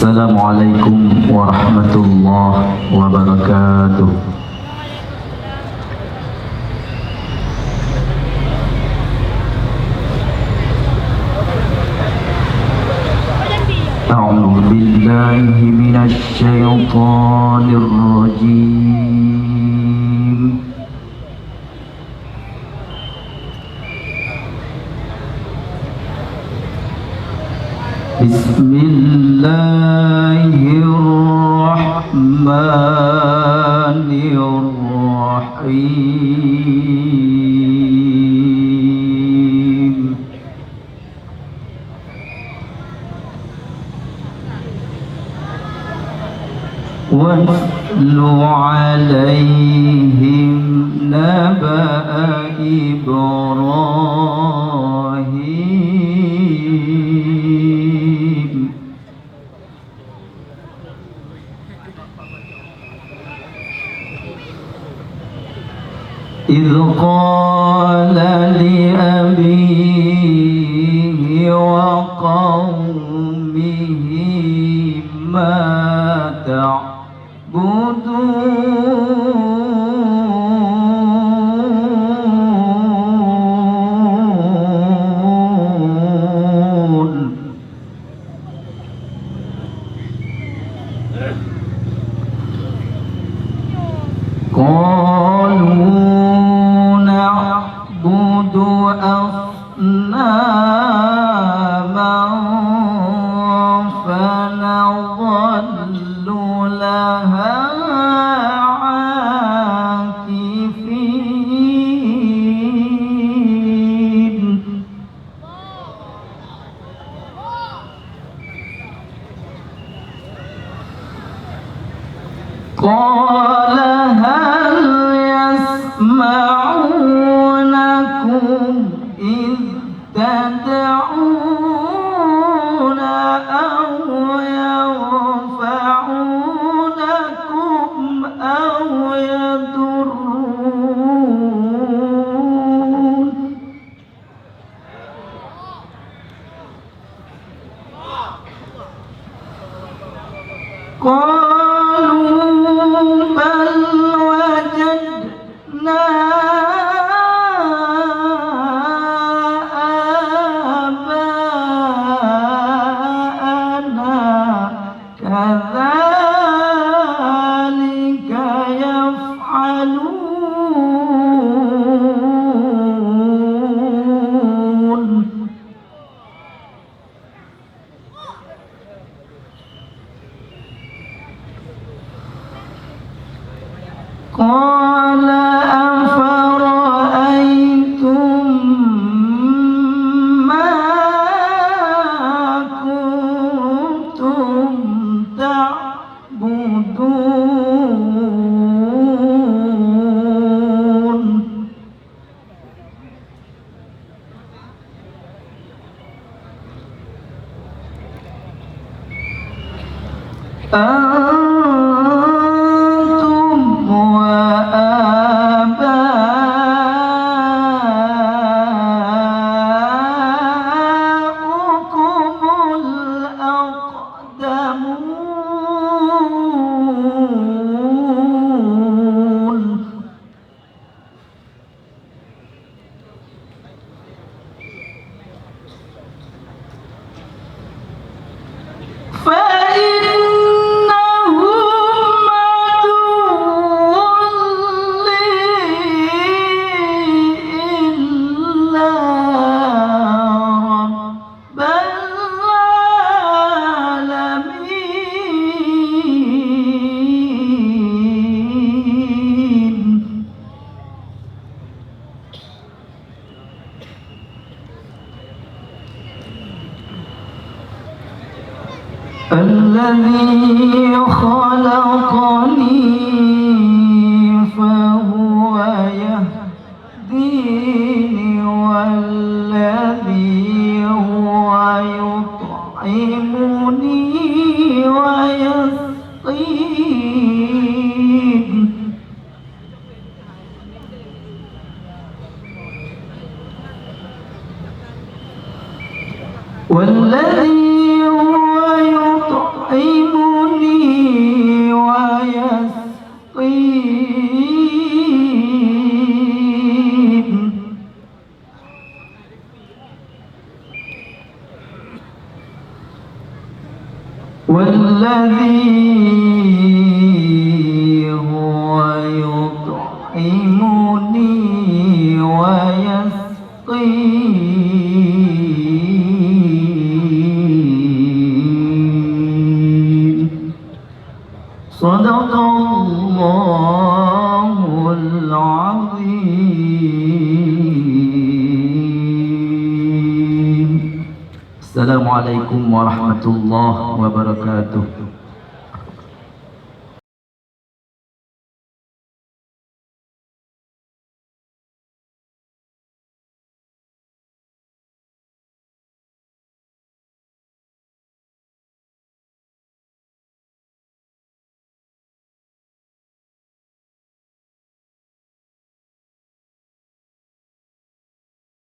Assalamualaikum warahmatullahi wabarakatuh. A'udzu billahi minasy syaithanir rajim. Bismillahirrahmanirrahim. Watlu alaihim naba'a Ibrahim. إذ قال لأبيه وقومه ما تعبدون قالوا نعبد أصناما فنظل لها عاكفين. قال هل يسمعونكم إذ تدعون أو ينفعونكم أو يضرون. قالوا بل وجدنا آباءنا كذلك يفعلون. قال أفرأيتم ما كنتم تعبدون أنتم وآباؤكم الأقدمون. فإنهم عدو لي إلا رب العالمين. الذي خلقني فهو يهديني والذي هو يطعمني ويسقين. والذي هو يطعمني والذي هو يطعمني ويسقين صدق الله العظيم. Assalamualaikum warahmatullahi wabarakatuh.